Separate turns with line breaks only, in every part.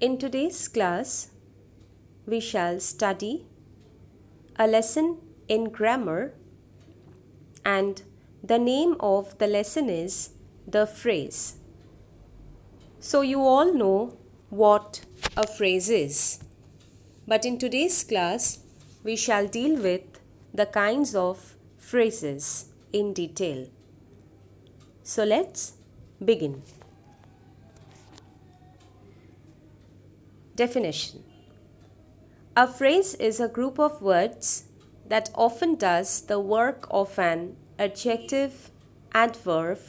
In today's class, we shall study a lesson in grammar, and the name of the lesson is the phrase. So you all know what a phrase is, but in today's class, we shall deal with the kinds of phrases in detail. So let's begin. Definition. A phrase is a group of words that often does the work of an adjective, adverb,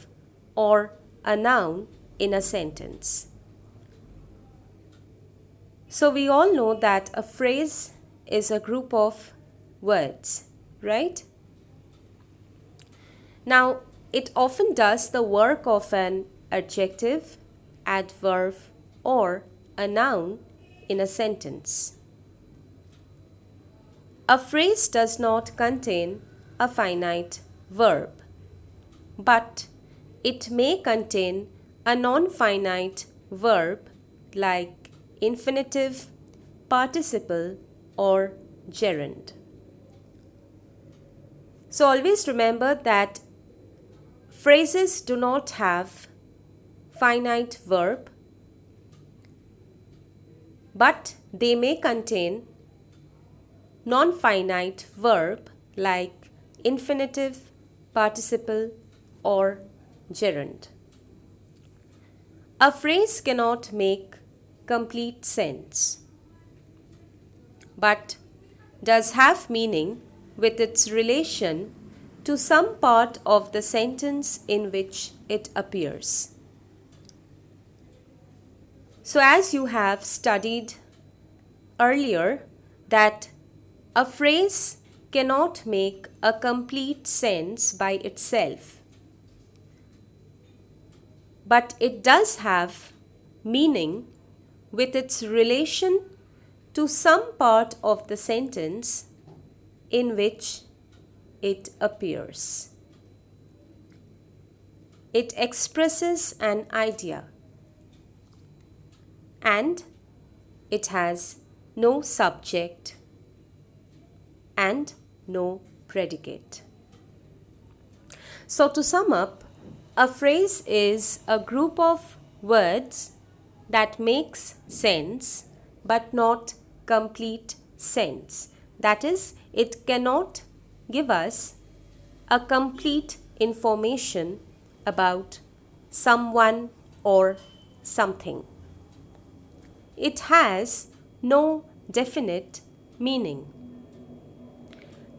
or a noun in a sentence. So we all know that a phrase is a group of words, right? Now, it often does the work of an adjective, adverb, or a noun in a sentence. A phrase does not contain a finite verb, but it may contain a non-finite verb like infinitive, participle, or gerund. So always remember that phrases do not have finite verb, but they may contain non-finite verb like infinitive, participle, or gerund. A phrase cannot make complete sense, but does have meaning with its relation to some part of the sentence in which it appears. So as you have studied earlier that a phrase cannot make a complete sense by itself, but it does have meaning with its relation to some part of the sentence in which it appears. It expresses an idea, and it has no subject and no predicate. So to sum up, a phrase is a group of words that makes sense but not complete sense. That is, it cannot give us a complete information about someone or something. It has no definite meaning.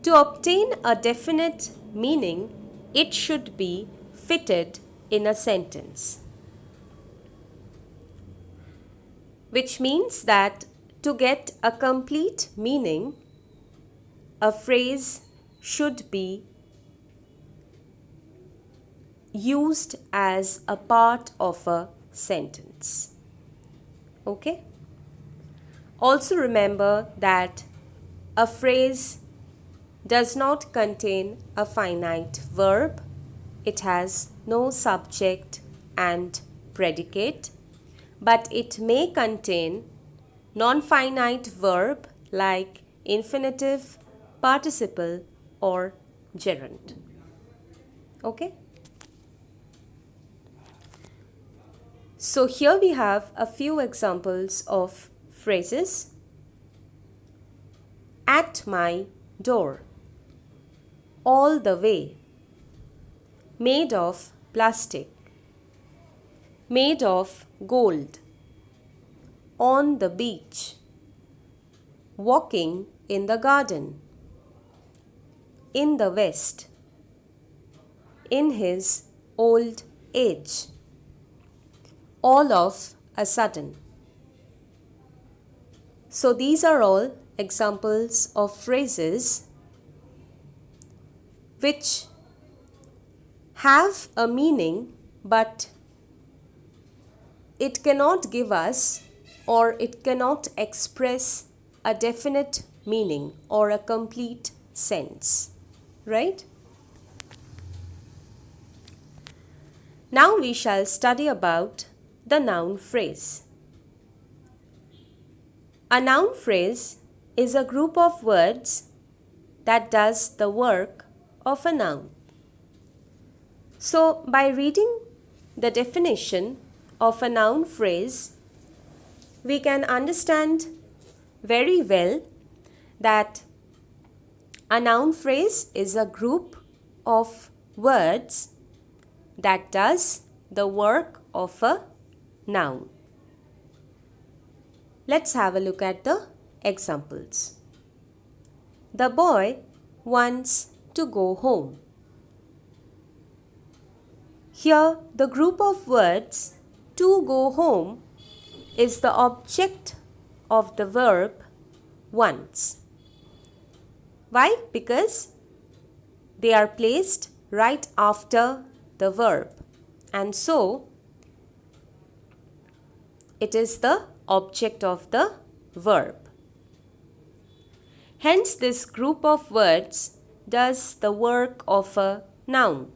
To obtain a definite meaning, it should be fitted in a sentence, which means that to get a complete meaning, a phrase should be used as a part of a sentence. Okay? Also remember that a phrase does not contain a finite verb. It has no subject and predicate, but it may contain non-finite verb like infinitive, participle, or gerund. Okay? So here we have a few examples of phrases. At my door. All the way. Made of plastic. Made of gold. On the beach. Walking in the garden. In the West. In his old age. All of a sudden. So these are all examples of phrases which have a meaning, but it cannot give us or it cannot express a definite meaning or a complete sense, right? Now we shall study about the noun phrase. A noun phrase is a group of words that does the work of a noun. So, by reading the definition of a noun phrase, we can understand very well that a noun phrase is a group of words that does the work of a noun. Let's have a look at the examples. The boy wants to go home. Here, the group of words to go home is the object of the verb wants. Why? Because they are placed right after the verb, and so it is the object of the verb. Hence, this group of words does the work of a noun.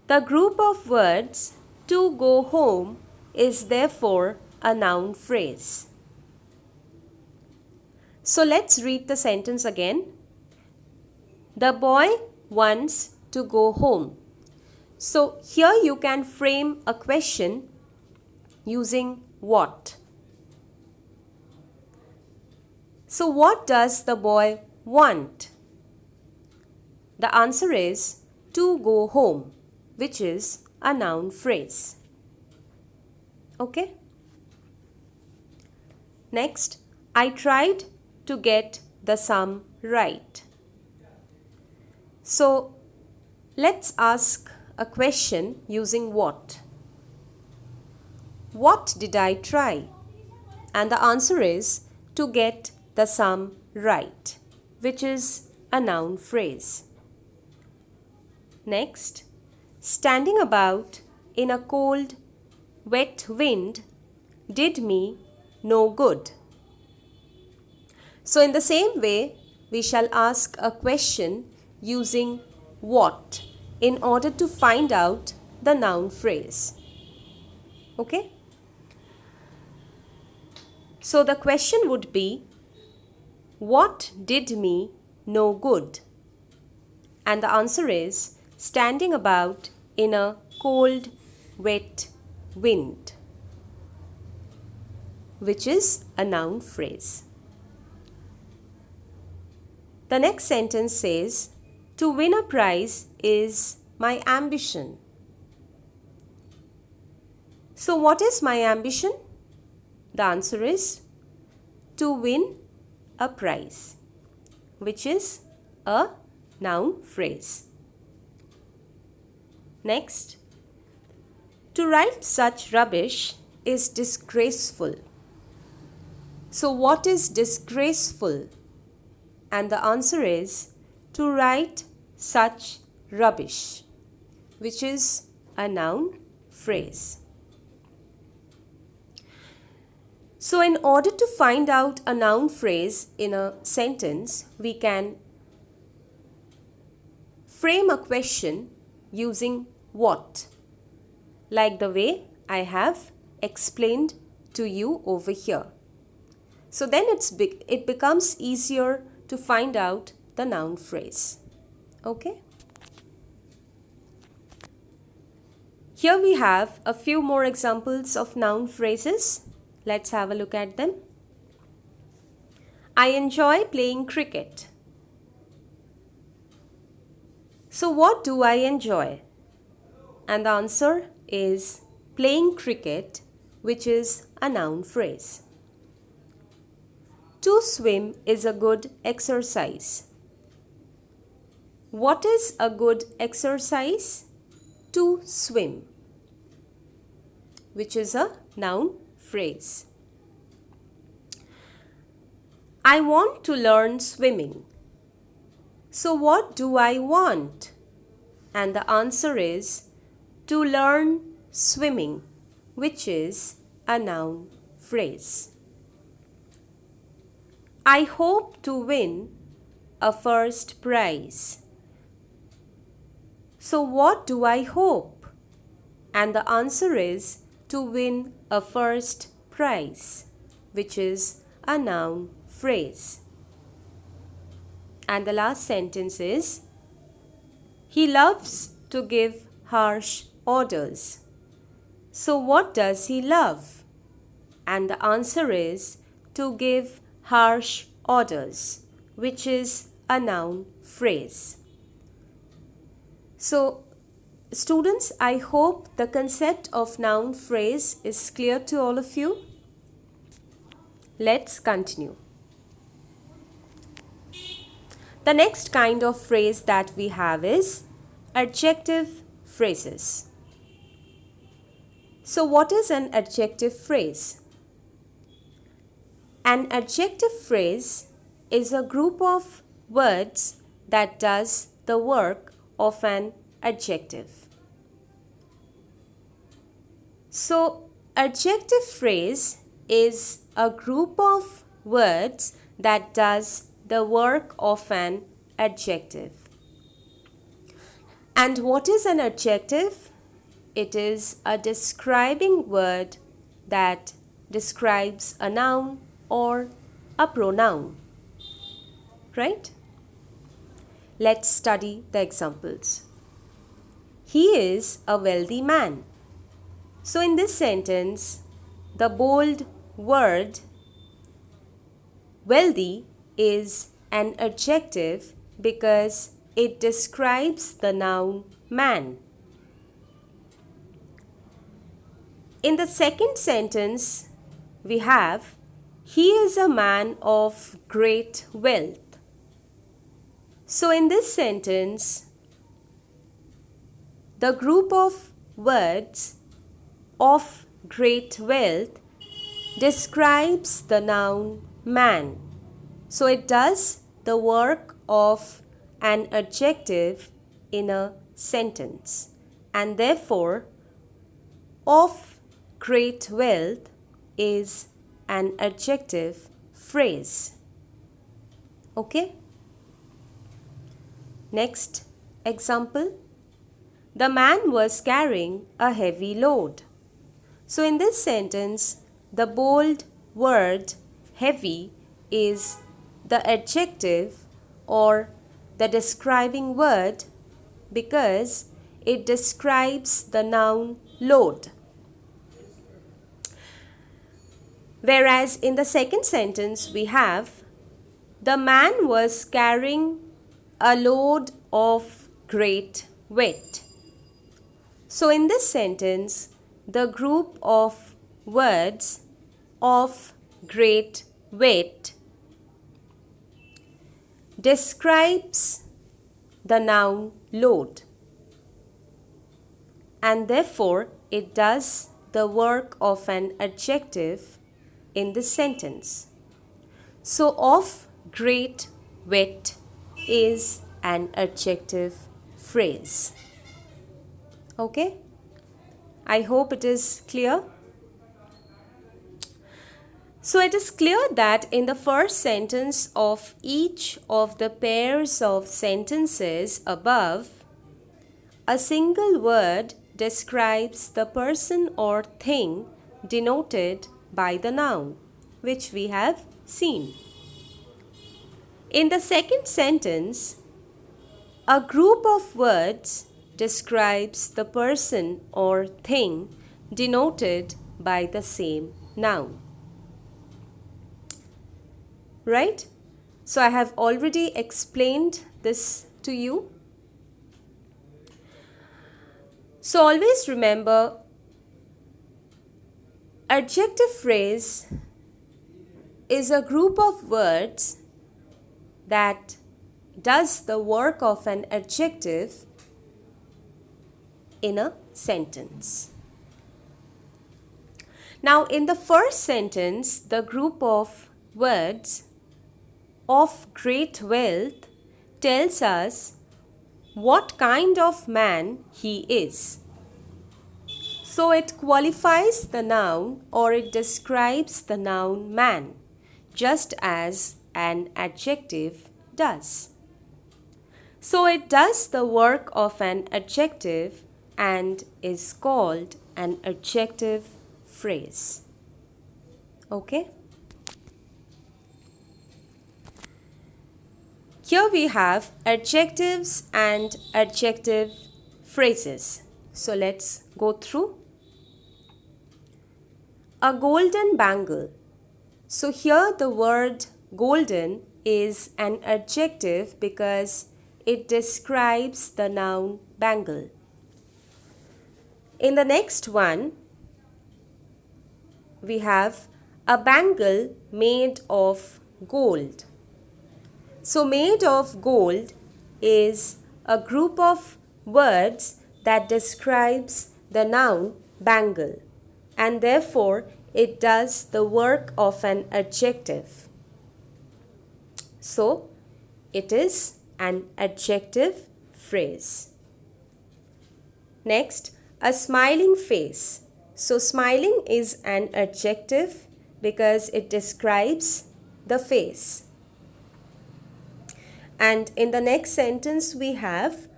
The group of words to go home is therefore a noun phrase. So let's read the sentence again. The boy wants to go home. So here you can frame a question using what. So what does the boy want? The answer is to go home, which is a noun phrase. Okay? Next, I tried to get the sum right. So let's ask a question using what. What did I try? And the answer is to get the sum right, which is a noun phrase. Next, standing about in a cold, wet wind did me no good. So in the same way, we shall ask a question using what in order to find out the noun phrase. Okay? So the question would be, what did me no good? And the answer is standing about in a cold, wet wind, which is a noun phrase. The next sentence says, to win a prize is my ambition. So what is my ambition? The answer is to win a prize, which is a noun phrase. Next, to write such rubbish is disgraceful. So what is disgraceful? And the answer is to write such rubbish, which is a noun phrase. So in order to find out a noun phrase in a sentence, we can frame a question using what, like the way I have explained to you over here. So then it becomes easier to find out the noun phrase. Okay? Here we have a few more examples of noun phrases. Let's have a look at them. I enjoy playing cricket. So what do I enjoy? And the answer is playing cricket, which is a noun phrase. To swim is a good exercise. What is a good exercise? To swim, which is a noun phrase. I want to learn swimming. So what do I want? And the answer is to learn swimming, which is a noun phrase. I hope to win a first prize. So what do I hope? And the answer is to win a first prize, which is a noun phrase. And the last sentence is, he loves to give harsh orders. So what does he love? And the answer is to give harsh orders, which is a noun phrase. So students, I hope the concept of noun phrase is clear to all of you. Let's continue. The next kind of phrase that we have is adjective phrases. So what is an adjective phrase? An adjective phrase is a group of words that does the work of an adjective. So adjective phrase is a group of words that does the work of an adjective. And what is an adjective? It is a describing word that describes a noun or a pronoun. Right? Let's study the examples. He is a wealthy man. So in this sentence, the bold word wealthy is an adjective because it describes the noun man. In the second sentence, we have, he is a man of great wealth. So in this sentence, the group of words of great wealth describes the noun man. So it does the work of an adjective in a sentence, and therefore of great wealth is an adjective phrase. Okay? Next example. The man was carrying a heavy load. So in this sentence, the bold word heavy is the adjective or the describing word because it describes the noun load. Whereas in the second sentence we have, the man was carrying a load of great weight. So in this sentence, the group of words of great weight describes the noun load, and therefore it does the work of an adjective in this sentence. So of great weight is an adjective phrase. Okay? I hope it is clear. So it is clear that in the first sentence of each of the pairs of sentences above, a single word describes the person or thing denoted by the noun, which we have seen. In the second sentence, a group of words describes the person or thing denoted by the same noun. Right? So I have already explained this to you. So always remember, adjective phrase is a group of words that does the work of an adjective in a sentence. Now in the first sentence, the group of words of great wealth tells us what kind of man he is. So it qualifies the noun or it describes the noun man, just as an adjective does. So it does the work of an adjective and is called an adjective phrase. Okay? Here we have adjectives and adjective phrases. So let's go through. A golden bangle. So here the word golden is an adjective because it describes the noun bangle. In the next one, we have a bangle made of gold. So made of gold is a group of words that describes the noun bangle, and therefore it does the work of an adjective. So it is an adjective phrase. Next, a smiling face. So smiling is an adjective because it describes the face. And in the next sentence we have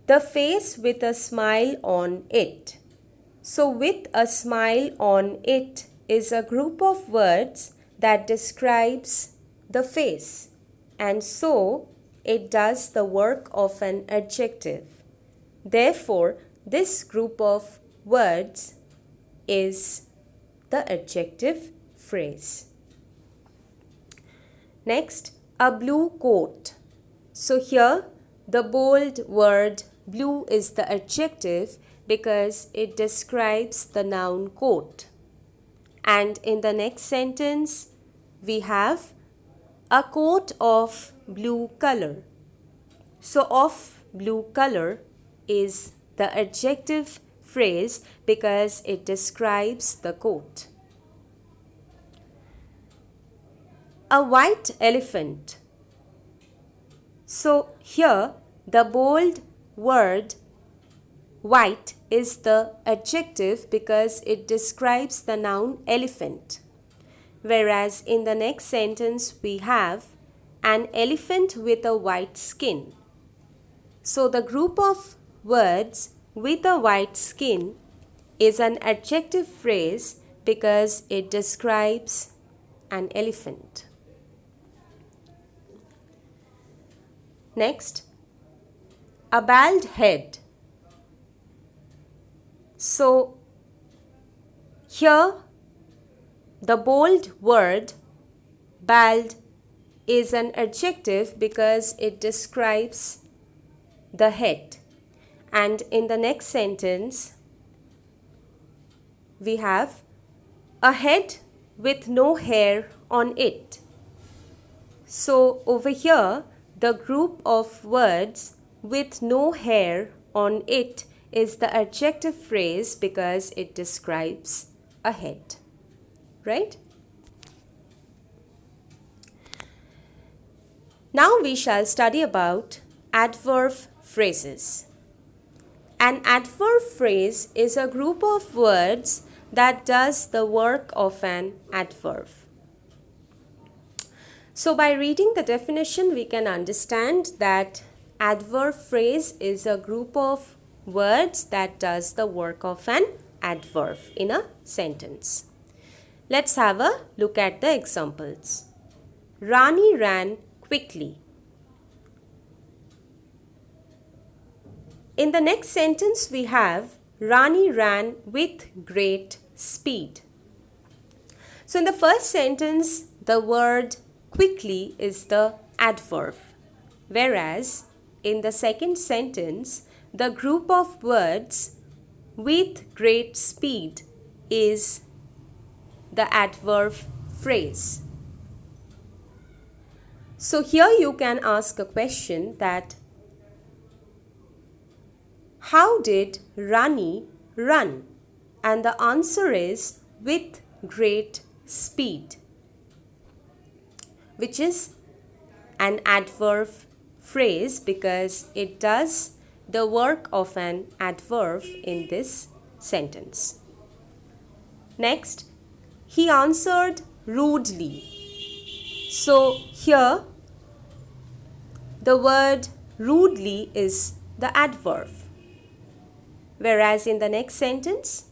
the face with a smile on it. So with a smile on it is a group of words that describes the face, and so it does the work of an adjective. Therefore, this group of words is the adjective phrase. Next, a blue coat. So here the bold word blue is the adjective because it describes the noun coat. And in the next sentence we have a coat of blue color. So of blue color is the adjective phrase because it describes the coat. A white elephant. So here the bold word white is the adjective because it describes the noun elephant. Whereas in the next sentence we have an elephant with a white skin. So the group of words with a white skin is an adjective phrase because it describes an elephant. Next, a bald head. So here the bold word bald is an adjective because it describes the head. And in the next sentence we have a head with no hair on it. So over here the group of words with no hair on it is the adjective phrase because it describes a head, right? Now we shall study about adverb phrases. An adverb phrase is a group of words that does the work of an adverb. So by reading the definition we can understand that adverb phrase is a group of words that does the work of an adverb in a sentence. Let's have a look at the examples. Rani ran quickly. In the next sentence we have Rani ran with great speed. So in the first sentence the word quickly is the adverb, whereas in the second sentence the group of words with great speed is the adverb phrase. So here you can ask a question that how did Rani run? And the answer is with great speed, which is an adverb phrase because it does the work of an adverb in this sentence. Next, he answered rudely. So here the word rudely is the adverb, whereas in the next sentence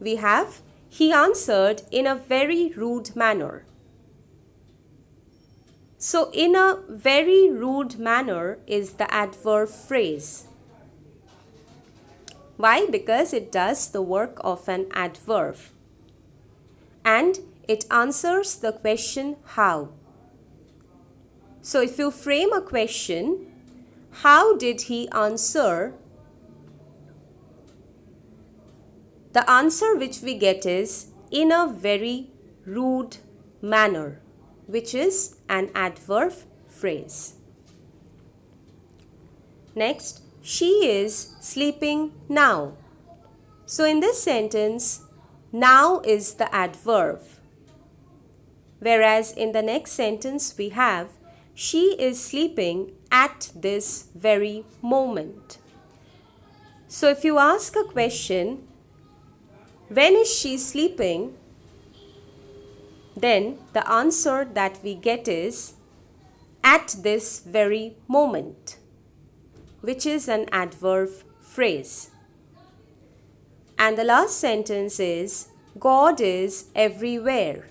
we have he answered in a very rude manner. So, in a very rude manner is the adverb phrase. Why? Because it does the work of an adverb and it answers the question how. So, if you frame a question, how did he answer? The answer which we get is in a very rude manner, which is an adverb phrase. Next, she is sleeping now. So in this sentence, now is the adverb. Whereas in the next sentence we have, she is sleeping at this very moment. So if you ask a question, when is she sleeping? Then the answer that we get is at this very moment, which is an adverb phrase. And the last sentence is God is everywhere.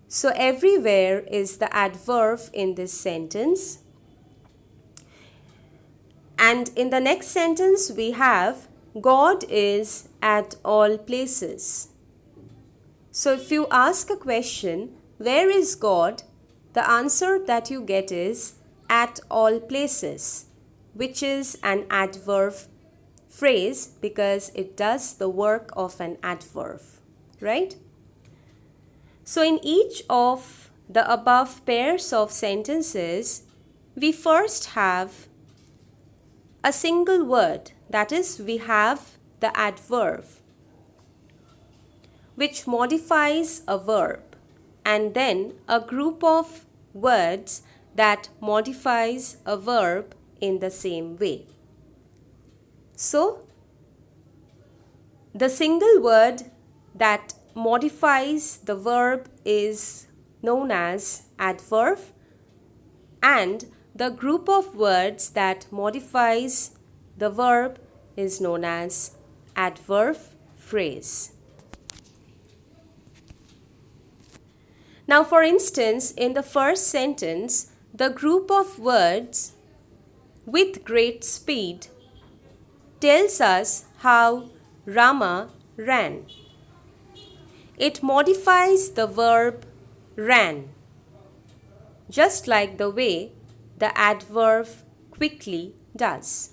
So everywhere is the adverb in this sentence. And in the next sentence we have God is at all places. So if you ask a question, where is God? The answer that you get is at all places, which is an adverb phrase because it does the work of an adverb, right? So in each of the above pairs of sentences, we first have a single word, that is, we have the adverb which modifies a verb, and then a group of words that modifies a verb in the same way. So, the single word that modifies the verb is known as adverb, and the group of words that modifies the verb is known as adverb phrase. Now, for instance, in the first sentence, the group of words with great speed tells us how Rama ran. It modifies the verb ran, just like the way the adverb quickly does.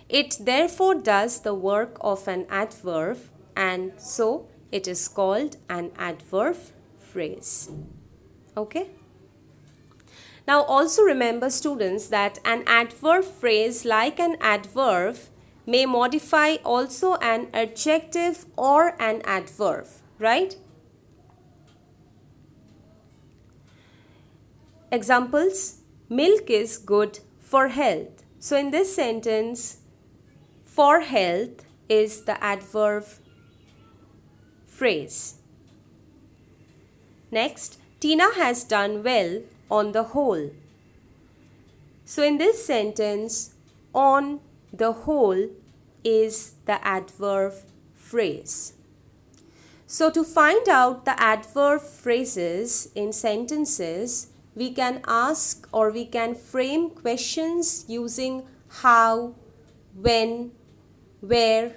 It therefore does the work of an adverb, and so it is called an adverb phrase. Okay? Now also remember, students, that an adverb phrase, like an adverb, may modify also an adjective or an adverb, right? Examples: milk is good for health. So in this sentence, for health is the adverb phrase. Next, Tina has done well on the whole. So in this sentence, on the whole is the adverb phrase. So to find out the adverb phrases in sentences, we can ask or we can frame questions using how, when, where.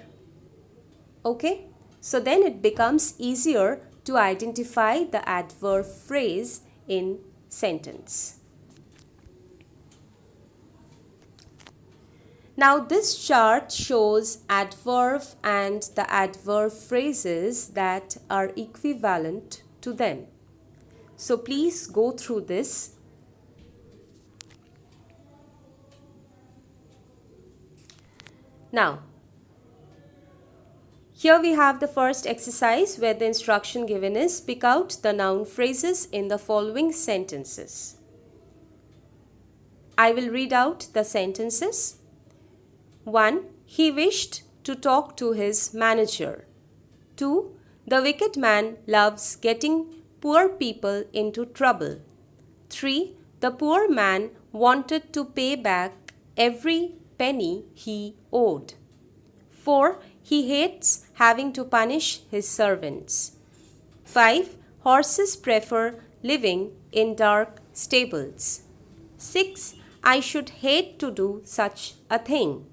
Okay? So then it becomes easier to identify the adverb phrase in sentence. Now this chart shows adverb and the adverb phrases that are equivalent to them. So please go through this. Now, here we have the first exercise where the instruction given is pick out the noun phrases in the following sentences. I will read out the sentences. 1. He wished to talk to his manager. 2. The wicked man loves getting poor people into trouble. 3. The poor man wanted to pay back every penny he owed. 4. He hates having to punish his servants. 5. Horses prefer living in dark stables. 6. I should hate to do such a thing.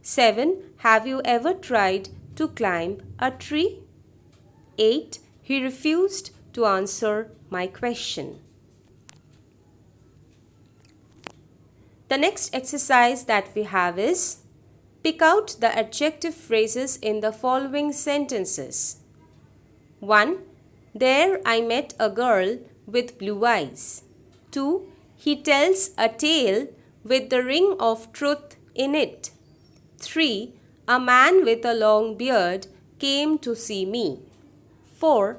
7. Have you ever tried to climb a tree? 8. He refused to answer my question. The next exercise that we have is pick out the adjective phrases in the following sentences. 1. There I met a girl with blue eyes. 2. He tells a tale with the ring of truth in it. 3. A man with a long beard came to see me. 4.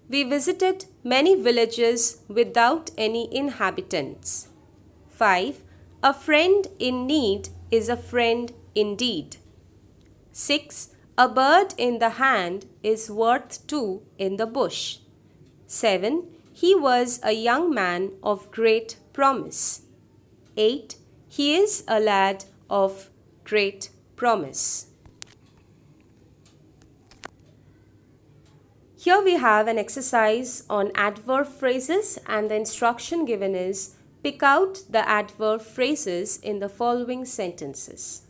We visited many villages without any inhabitants. 5. A friend in need is a friend indeed. 6. A bird in the hand is worth two in the bush. 7. He was a young man of great promise. 8. He is a lad of great promise. Here we have an exercise on adverb phrases, and the instruction given is pick out the adverb phrases in the following sentences.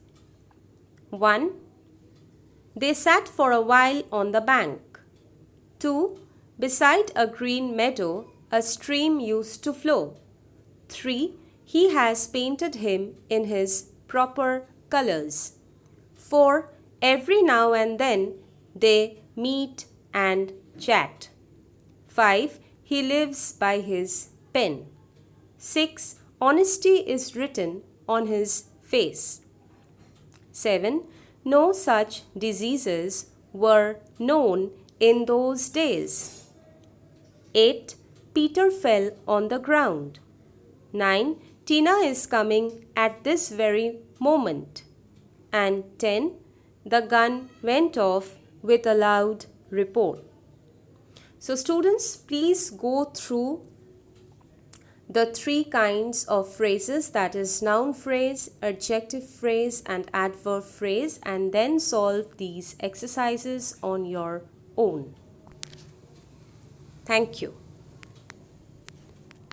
1. They sat for a while on the bank. 2. Beside a green meadow, a stream used to flow. 3. He has painted him in his proper colors. 4. Every now and then they meet and chat. 5. He lives by his pen. 6. Honesty is written on his face. 7. No such diseases were known in those days. 8. Peter fell on the ground. 9. Tina is coming at this very moment. And 10. The gun went off with a loud report. So students, please go through the three kinds of phrases, that is noun phrase, adjective phrase and adverb phrase, and then solve these exercises on your own. Thank you.